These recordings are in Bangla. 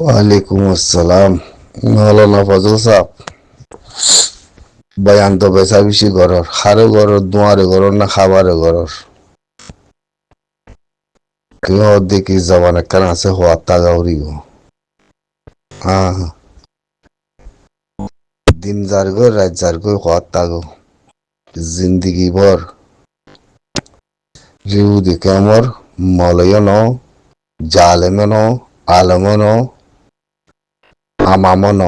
ওয়ালাইকুম আসসালাম। মৌলানা ফজল সাহ, বয়ান তো বেচা বেশি ঘরর হারে ঘরর দুয়ারে ঘরর না খাবারে ঘরর কেউ দেখি জবান একখান আছে হওয়ার তাগাউরি গো। হ্যাঁ, দিন যার গো রাত যার গো হওয়ার তাগো জিন্দিগি ভর রিউ দিকে আমার মলয় ন জালেমে ন আলমে ন আমামো ন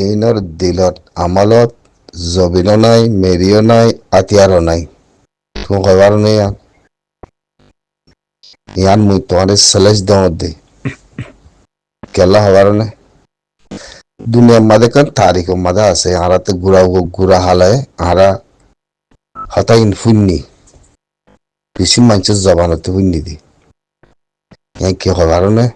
ইনর দিলত আমালত জবিনও নাই মেরিও নাই আতিয়ারও নাই। তুমি কবার নেই ইয়ান মুই তোমার সেলেস দম দে কেলা হবার না দুনিয়ার মাঝে কান তারিখ মাঝে আছে আরাতে গুড়া হালায় আরা হতা ইনফুন্নি বেশি মানুষের জবানতে হুন্নি দি কি হবার না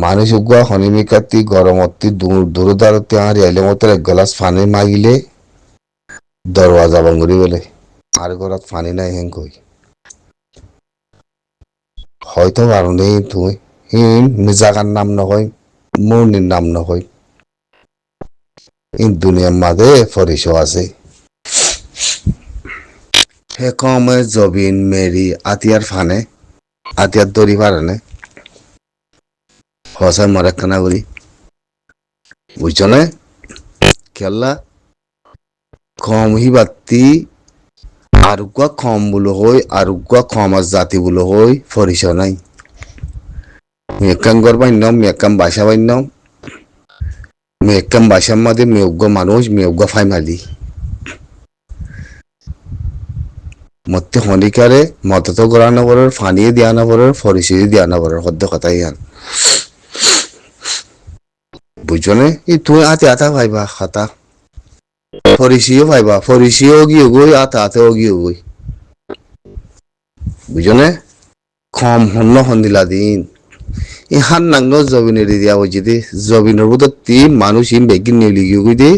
মানুষ উগুয়া হনিমিকাতি গরমতি দূরদারতি আর এলে মতো এক গ্লাস পানি মাগিলে দরওয়াজা ভাঙ্গুরি বলে আর ঘরত পানি নাই হেন কই হয়তো কারণেই তুই জাগার নাম নহয় মৌনির নাম নহয় দুনিয়ার মাঝে ফরিস আছে হে কমে জবিন মেরি আতিয়ার ফানে আতিয়ার দড়ি পারে হসায় মরে কানা করি বুঝছো না খেলা কম হি বাত্তি আরুগুয়া কম বলো হই আরুগুয়া কম জাতি বলো হই ফরিস নাই মেকাম গর বাইনাম মেকাম বাসা বাইনাম মেকাম বাসার মাঝে মেয়োগ্য মানুষ মেয়োগ্য ফাইমালি মতে হনিকারে মত গড়ানো বড় ফানিয়ে দিয়া না বড় ফরিসিয়ে দিয়া না বড় সদ্য কথাই আন বুঝছো নে এই তুই আতে আতা ভাইবা খাতা ফরিসিও ভাইবা ফরিসিও গিয়ে গই আতে আতেও গিয়ে গই বুঝছো নে কম হন্য হন্দিলা দিন এই হান নাংনো জবিনের দিয়া হয়েছে দি জবিনের বোধ মানুষ ইম বেগিন নিয়ে গিয়ে গই দি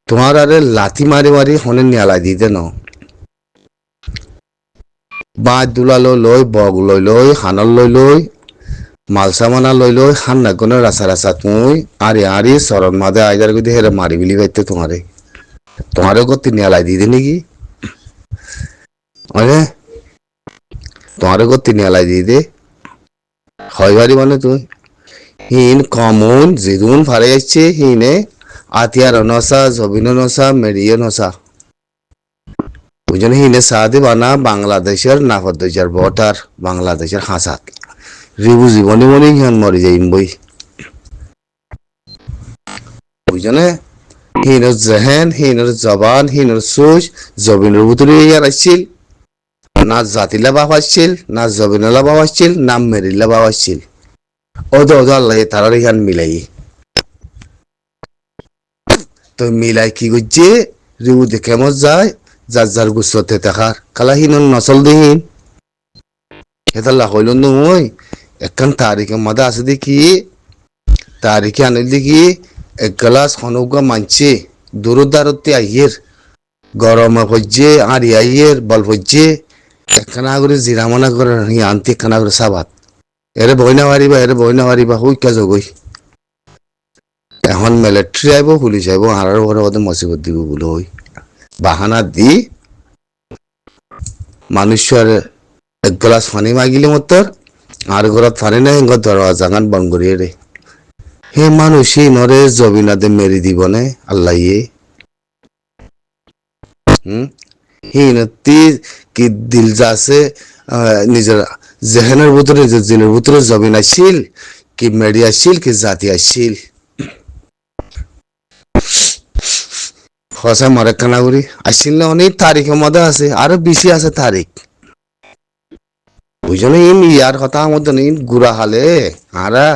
তোমার আরে লাথি মারি মারি হনে নিয়ালাই দিতে ন বাঁহ দুলালো লই বগ লৈ লই হানল লৈ লই মালসামানা লৈ লই হান নাগনে রাসা রাসা তুই আরে আরে সরন মাদে আইদার গদি হেরে মারি বিলি বাইতে তোমারে গতি নিয়ালাই দিদি নাকি আরে তোমারে গতি নিয়ালাই দিদি হয় বাড়ি মানে তুই হিন কমন জিদুন ফারে আসছে হিনে আতিয়ার নসা জবিন নসা মেরিয়ে নসা বুঝলেন হিনে সাদে বানা বাংলাদেশের নাফার বটার বাংলাদেশের হাসাত রিবু জীবনে মনে হিয়ান মরি যাইম বই বুঝলেন হিনর জেহেন হিনর জবান হিনর সুজ জবিনের ভিতরে ইয়ার আসছিল না জাতিলা বাপ আসছিল না জবিনলা বাপ আসছিল না মেরিলা বাপ আসছিল ওদো ওদো আল্লাহ তারা হিয়ান মিলাই তো মিলাই কি করছে রিবু দেখে মত যায় যার যার গুছতে থাকার কালা হিনন নসল দিন হেতাল্লা হইল নই একখান তারিখের মাঝে আছে দেখি তারিখে আনে দেখি এক গ্লাস হনুকা মানছে দূরদারতে আইয়ের গরমে হচ্ছে আর আইয়ের বল হচ্ছে একখানা করে জিরামানা করে আনতে একখানা করে সাবাত এরে বইনা পারিবা হুই কাজ গই এখন মিলিটারি আইব পুলিশ আইব আর ঘরে ওদের মসিবত দিব বলে হই বাহানা দি মানুষের এক গ্লাস পানি মাগিলে মতর আর ঘরত পানি নাই ঘর দরওয়াজা গান বন করিয়ে রে হে মানুষ নরে জবিনাদে মেরি দিব নে আল্লাহ হিনতি কি দিল যাছে নিজের জেহেনের ভিতরে জিনের ভিতরে জবিন আসছিল কি মেরি আসছিল কি জাতি আসছিল হসা মরে কানাগুড়ি আসছিল না অনেক তারিখের মধ্যে আছে আরো বেশি আছে তারিখ বুঝলো ইন ইয়ার কথা আমাদের ইন গুড়া হালে আরা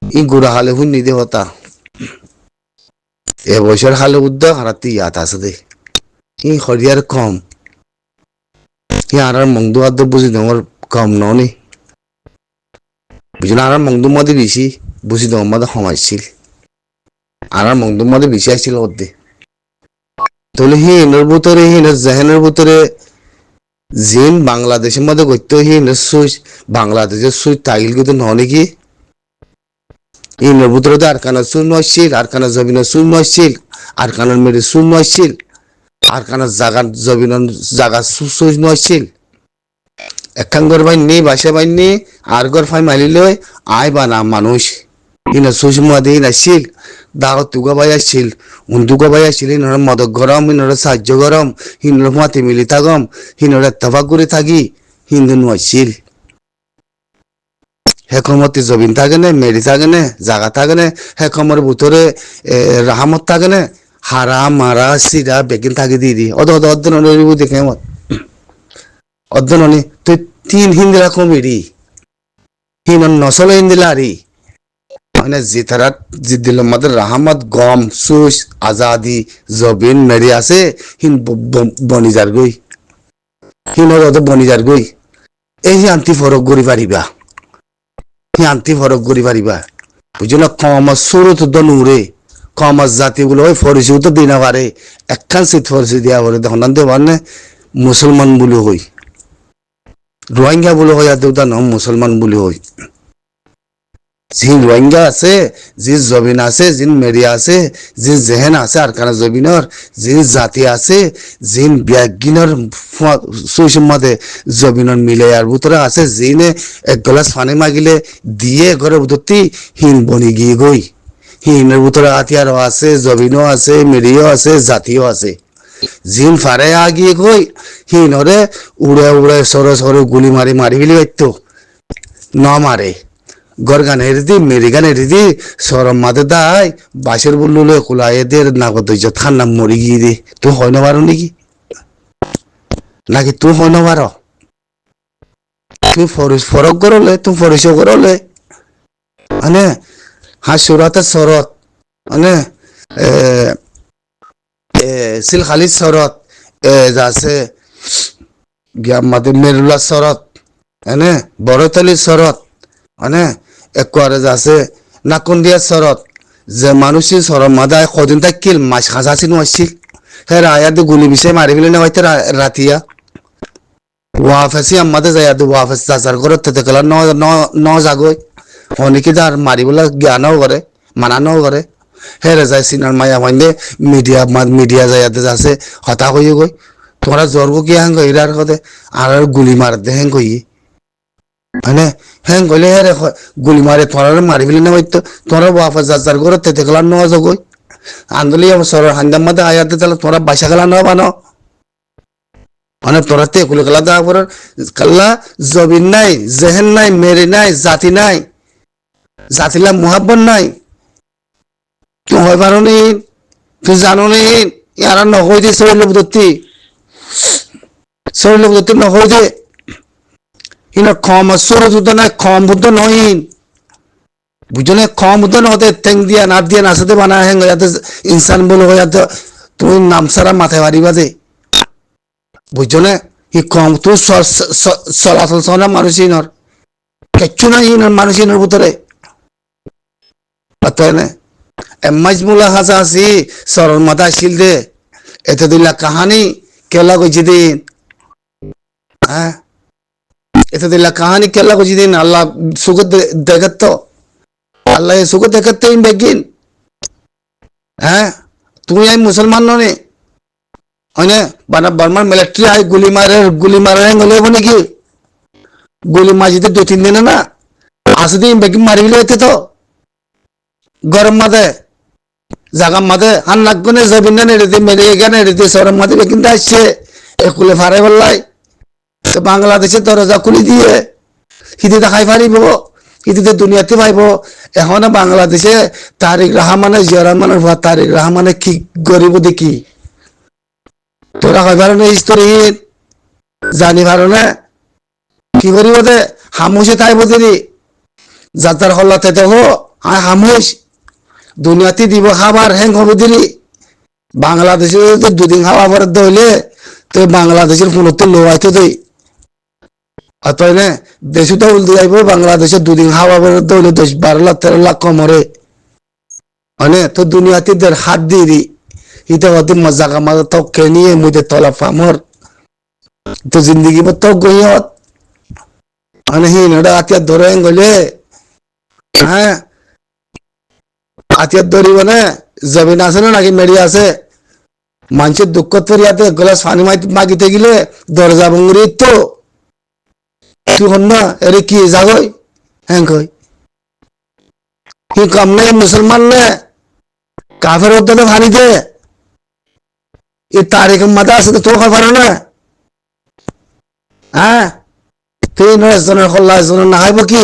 ই গুড়া হালে হুন নিদে হতা এ বছর হালে উদ্যোগ হারাতে ইয়াত আছে দে ই হরিয়ার কম ই আর মংদু আদ বুঝি তোমার কম ননি বুঝলো আর মংদু মধ্যে বেশি বুঝি তোমার মধ্যে সমাজছিল আর মংদুর মধ্যে বেশি আসছিল ওদের তাহলে হিনের ভিতরে হিনের জেহেনের ভিতরে জিন বাংলাদেশের মধ্যে করতে সুইচ বাংলাদেশের সুইচ তাইল কিন্তু নহলে কি ইনের ভিতরে তো আরকানের সুইচ নয়ছিল, আরকানের জমিনের সুইচ নয়ছিল, আরকানের মেরে সুইচ নয়ছিল, আরকানের জাগার জমিনের জাগা সুইচ নয়ছিল। একখান ঘর বাইনি বাসা বাইনি আর ঘর ফাই মালিলে আয় বানা মানুষ ইনা সুইচ মাদে আসছিল, দাওয়াত তুগা বাই আসছিল, উন্দুগা বাই আসছিল, ইনর মদক গরম, ইনর সাহায্য গরম, ইনর মাতি মিলি থাকম, ইনর এত্তেফাক করে থাকি, হিন্দু নয়ছিল। হেকমতি জবিন থাকে না, মেরি থাকে না, জাগা থাকে না, হেকমর ভিতরে রাহামত থাকে না, হারা মারা সিরা বেকিন থাকি দি অর্ধন দেখে মত অর্ধন তুই তিন হিন্দিরা কমিরি হিন নসল হিন্দিলারি মানে জিতারা জিদিল মধ্যে রাহামত গম সুস আজাদি জবিন মেরি আছে হিন বনিজার গই হিন বনিজার গই এই আন্তি ফরক করি পারিবা, আন্তি ফরক করি পারিবা বুঝল না। কম সুরত নুরে কম জাতিগুলো ওই ফরিসিও তো দিনা পারে একখান সিট ফরিসি দিয়া বলে তখন দেবার নে মুসলমান বলে হই, রোহিঙ্গা বলে হয় আর দেউতা নাম মুসলমান বলে হই। জিন রোহিঙ্গা আছে, জিন জবিন আছে, জিন মেরিয়া আছে, জিন জেহেন আছে আরকানা জবিনর, জিন জাতি আছে, জিন ব্যাগিনর সুসম্মাদে জবিনর মিলে আর ভিতরে আছে জিনে এক গ্লাস পানি মাগিলে দিয়ে ঘরের ভিতরটি হিন বনি গিয়ে গই, হিনের ভিতরে হাতিয়ারও আছে, জবিনও আছে, মেরিও আছে, জাতিও আছে। জিন ফারে আগিয়ে গই হিনরে উড়ে উড়ে সরে সরে গুলি মারি মারি ফেলি পাইতো ন মারে গর গান হেরে দি মেরি গান হেরে দি সরম মাদে দাই বাসের বললে খোলা এদের নাগদ ঠান্ডা মরি গিয়ে দি তুই হয় না পারো নাকি নাকি তুই হয় না পারো তুই ফরক করলে তুই ফরিস করলে মানে হাসুরাতে শরৎ মানে সিল খালিদ শরৎ যাচ্ছে মাদে মেরুল্লা শরৎ এনে বড়তলি শরৎ মানে একবারে যাচ্ছে নাকুন্দিয়া শরৎ যে মানুষের সরম মাদায় কদিন থাকিল মাছ খাঁচাছিল আসছিল হ্যাঁ আয়াতে গুলি বিষয় মারি ফেলে না হয়তো রাতিয়া ওয়াফেসি আমাদের যাই ওয়াফেস চাচার ঘর থেকে গেল ন জাগই অনেকে যার মারিবলা জ্ঞানও করে মানানও করে হেরে যায় সিনার মায়া মাইন্দে মিডিয়া যাইতে যাচ্ছে হতা হয়ে গই তোমরা জ্বরগো কি হ্যাং ইরার কথা আর গুলি মার দে হ্যাং কই মানে হ্যাং কইলে হেরে গুলি মারে তোমরা মারি ফেলি না হয়তো তোমরা ওয়াফেস চাচার ঘর থেকে গেল ন জাগই আন্দোলি সর হান্দার মধ্যে আয়াতে তাহলে তোমরা বাসা গেলা ন বানো মানে তোরা তে কুলে গেলা দা পর কাল্লা জবিন নাই জেহেন নাই মেরি নাই জাতি নাই জাতিলা মোহাব্বত নাই তুই হয় পারো নি তুই জানো নি ইয়ারা নহই দে শরীর লোক দত্তি নহই দে ইন কম সরু দুধ নাই কম বুদ্ধ নহিন বুঝলে কম বুদ্ধ নহতে ঠেং দিয়া নাট দিয়া নাচাতে বানা হেং যাতে ইনসান বলে হয় যাতে তুমি নাম সারা মাথায় মারিবা দে বুঝলে ই কম তুই চলাচল চলা মানুষই নর কিচ্ছু নাই ইনর মানুষের ভিতরে না এমাজমুলা হাসা আসি সরল মাথা আসিল দে এতে দিলা কাহানি কেলা কইছি দিন হ্যাঁ এতে দিলা কাহানি কেলা কইছি দিন আল্লাহ সুখ দেখত আল্লাহ সুখ দেখতে বেগিন হ্যাঁ তুমি আই মুসলমান নে হয়নে বানা বার্মার মিলিটারি আই গুলি মারে গলে বনে কি গুলি মাঝিতে 2-3 দিন না আসে দিন বেগিন মারি ফেলে হইতে তো গরম মাদে জাগা মাদে হান লাগনে জবিন নেড়ে দিয়ে মেরে এখানে নেড়ে দিয়ে সরম মাদে কিন্তু আসছে একুলে ফারে বললাই তো বাংলাদেশে দরজা খুলি দিয়ে হিদিতে খাই পারিব হিদিতে দুনিয়াতে পাইব এখন বাংলাদেশে তারিক রহমানের জিয়া রহমানের ভুয়া তারিক রহমানে কি গরিব দেখি তোরা খাই পারো না হিস্টোরিহীন জানি পারো না কি করিব দে হামুসে তাইব দিদি যাত্রার হল্লাতে দেখো হামুস দুনিয়াতে দিব খাবার হ্যাং হবে দিলি বাংলাদেশে তো 2 দিন খাওয়া পরে দইলে তো বাংলাদেশের পুনতে লোয়াইতে দেই অতএব না দেশে তো উল্টে যাইব বাংলাদেশে 2 দিন খাওয়া পরে দইলে 10-12 লাখ 13 লাখ কমরে মানে তো দুনিয়াতে দের হাত দিয়ে দি ইতে হতে মজা কামাতে তো কেনিয়ে মুঝে তলা ফামর তো জিন্দগি তো গইয়ত মানে হি নড়া আতিয়া ধরে গলে হ্যাঁ আতিয়াত ধরিব না জমিন আছে না নাকি মেরি আছে মানুষের দুঃখ ফেরিয়াতে গ্লাস পানি মাগিতে গেলে দরজা ভঙ্গুরি তো তুই হন না এরে কি যাগই হ্যাঁ কই কি কম নেই মুসলমান নে কাফের উদ্যানে ভানি দে এই তারিখ মাথা আছে তো তোর খবর না হ্যাঁ তুই এজনের খল্লা এজনের নাহাইব কি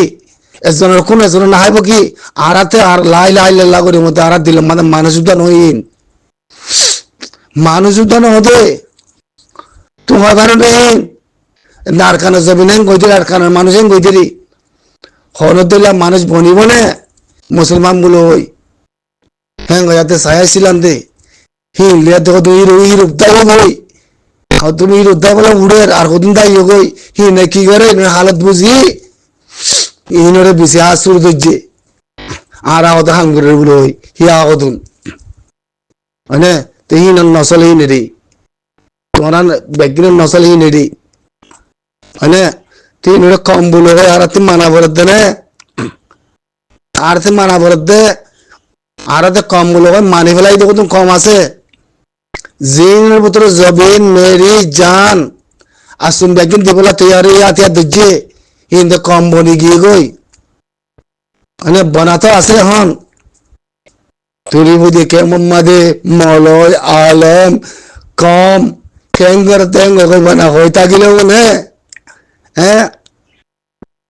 এজনের কোন এজনের নাহাইব কি আরাতে আর লাই লাই লাল্লা করে মধ্যে আরাত দিলাম মানে মানুষ উদ্যান হইন মানুষ উদ্যান হতে তোমার কারণে নারকানের জমিনে গইতে নারকানের মানুষ গইতেরি হনত দিলাম মানুষ বনিব না মুসলমান গুলো হই হ্যাঁ গয়াতে সায়াছিলাম দে হিলিয়া দেখো তুই রূপ দাই হই তুমি রুদ্দাই বলে উড়ের আর কদিন দাই গই হি না কি করে হালত বুঝি ইনরে বিসি আসুর দজ্জে আর আওত হাঙ্গুরের বলে হই হি আগদুন মানে তে হি নসল হি নেরি তোমার ব্যাগিনের নসল হি নেরি মানে তুই নরে কম বলে হয় আর তুই মানা বরদ দে না আর তুই মানা বরদ দে আর কম বলে হয় মানি ফেলাই দেখো তুমি কম আছে জিনের ভিতরে জবিন মেরি জান আসুন বেগিন দিবলা তৈরি আতিয়া দুজে হিন্দে কম বনি গিয়ে গই মানে বনা তো আছে হন তুরি বুঝি কে মোহাম্মদে মলয় আলম কম কেঙ্গর তেঙ্গর কই বনা হইতা গিলে বলে হ্যাঁ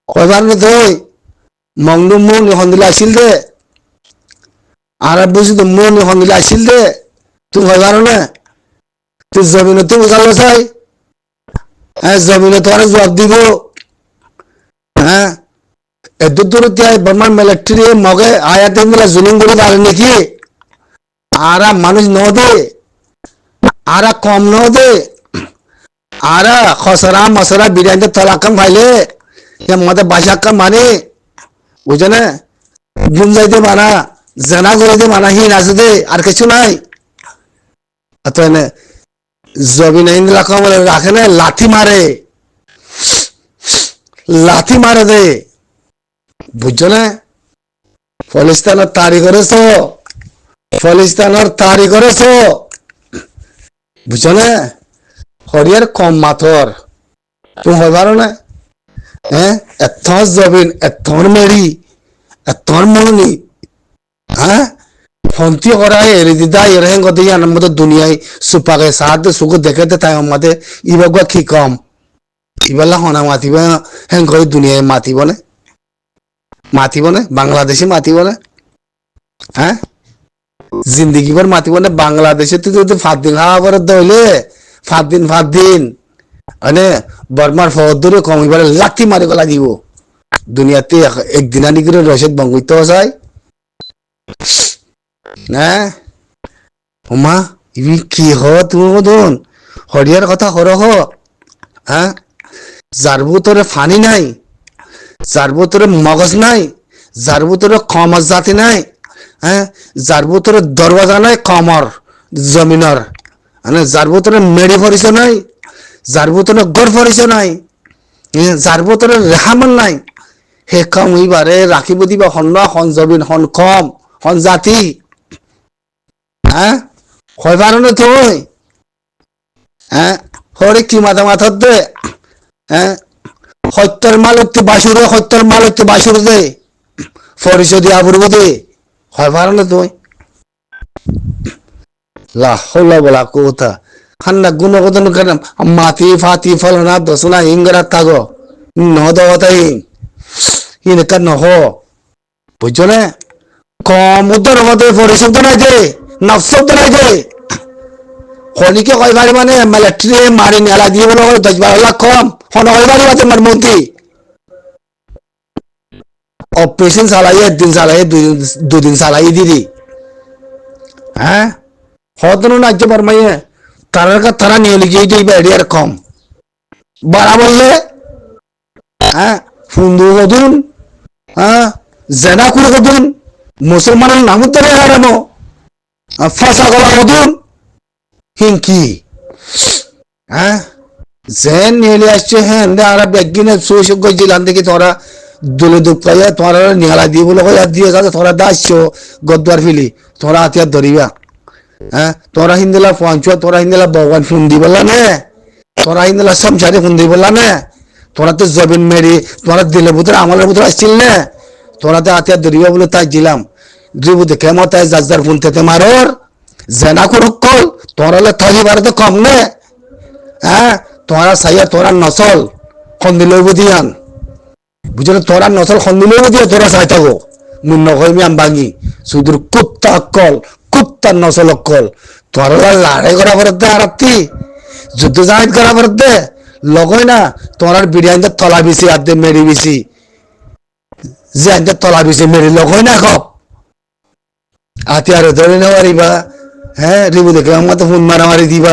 কইবার না তুই মংডু মুন হন্দিলা আসিল দে আর বুঝি তো মুন হন্দিলা আসিল দে তুই হইবার না তুই জমিনে তুই উঠালো চাই হ্যাঁ জমিনে তো অনেক জবাব দিব হ্যাঁ এত দূর বর্মান মিলিটারি মগে আয়াতে মিলা জুলুম করে পারে নাকি আরা মানুষ ন দে আরা কম ন দে আরা খসরা মসরা বিরিয়ানি তলাকাম ভাইলে মধ্যে বাসাক্কা মানে বুঝে না গুঞ্জাইতে মানা জানা করে মানা হিন আছে দে আর কিছু নাই অতএব জবিন রাখে না লাথি মারে দে বুঝছো না ফলিস্তানের তারি করেছ বুঝছো না হরিয়ার কম মাথর তুমি হইবার না হ্যাঁ এত জবিন এত মেরি এত মনি হ্যাঁ ফন্তি করা এরি দিদা এর হেঙ্গ দিয়ে আনন্দ দুনিয়ায় সুপাকে সাহায্য সুখ দেখেতে তাই আমাদের ইবাগুয়া কি কম ইবেলা হনা মাতিব হেঙ্গ দুনিয়ায় মাতিব না বাংলাদেশে মাতিব না হ্যাঁ জিন্দগি ভর মাতিব না বাংলাদেশে তুই যদি 5 দিন খাওয়া করে দইলে 5 দিন মানে বর্মার ফদ ধরে কমিবার লাঠি মারি গলা দিব দুনিয়াতে একদিন আনি করে রসদ বঙ্গিত যায় না ওমা ইবি কি হ তুমি বদন হরিয়ার কথা হরহ হ্যাঁ যার ভিতরে ফানি নাই যার ভিতরে মগজ নাই যার ভিতরে কমর জাতি নাই হ্যাঁ যার ভিতরে দরওয়াজা নাই কমর জমিনর মানে যার ভিতরে মেড়ি ফরিস নাই যার ভিতরে গড় ফরিস নাই যার ভিতরে রেহামান নাই হে কম ইবারে রাখিব দিবা হন হন জমিন হন কম হন জাতি হ্যাঁ হইবার না তুই হ্যাঁ হরে কি মাথা দে হ্যাঁ সত্যর মালত্য বাসুর দে পরিচয় দিয়া পড়ব দে হইবার না তুই লাহলা বলা কথা খান্না গুণগতন কেন মাতি ফাতি ফলনা দশনা ইংরা থাকো নদাই ইনকা নহ বুঝছো না কম উত্তর মধ্যে পরিশব্দ নাই দে নফশব্দ নাই দে হলিকে কয়বারি মানে মিলিটারি মারি নেলা দিয়ে বলো 10-12 লাখ কম হন কয়বারি বাতে মার মন্ত্রী অপারেশন চালাইয়ে একদিন চালাইয়ে দুদিন চালাই দিদি হ্যাঁ হতন রাজ্য বর্মাইয়ে তারা নিয়ে লিখিয়ে দিবে এরিয়ার কম বাড়া বললে হ্যাঁ ফুন্দু কদুন হ্যাঁ জেনা করে কদুন মুসলমানের নাম ধরে হারানো ফাঁসা গলা কদুন হিংকি হ্যাঁ জেন নিহলে আসছে হ্যাঁ আর ব্যাগিনে সুযোগ করছিলাম দেখি তোরা দুলে দুঃখ পাইয়া তোরা নিহালা দিয়ে বলে দিয়ে যাতে তোরা দাসছো গদ্দার ফিলি তোরা হাতিয়ার ধরিবা হ্যাঁ তোরা হিন্দিলা পঞ্চুয়া তোরা হিন্দিলা ভগবান ফোন দি বললা নে তোরা হিন্দিলা সমসারে ফোন দি বললা নে তোরা তো জবিন মেরি তোরা দিলে ভিতরে আমলের ভিতরে আসছিল না তোরা তো হাতিয়ার ধরিবা বলে তাই দিলাম রিবু দেখে মত যার ফোন তেতে মারর জেনা করুক কল তোরা থাকি বারে তো কম নে হ্যাঁ তোরা সাইয়া তোরা নসল খন্দি লইব দিয়ান বুঝলে তোরা নসল খন্দি লইব দিয়া তোরা চাই থাকো মুন্ন কইমি আম ভাঙি সুদূর কুত্তা কল কুত্তার নসল কল তোরা লড়াই করা পড়তে আরাত্তি যুদ্ধ জাহিদ করা পড়তে লগই না তোরার বিরিয়ানি তলা বিছি আর মেরি বিছি যে আনতে তলা বিছি মেরি লগই না খপ আতি আর ধরে নেওয়ারিবা হ্যাঁ রিবু দেখে আমার তো ফোন মারামারি দিবা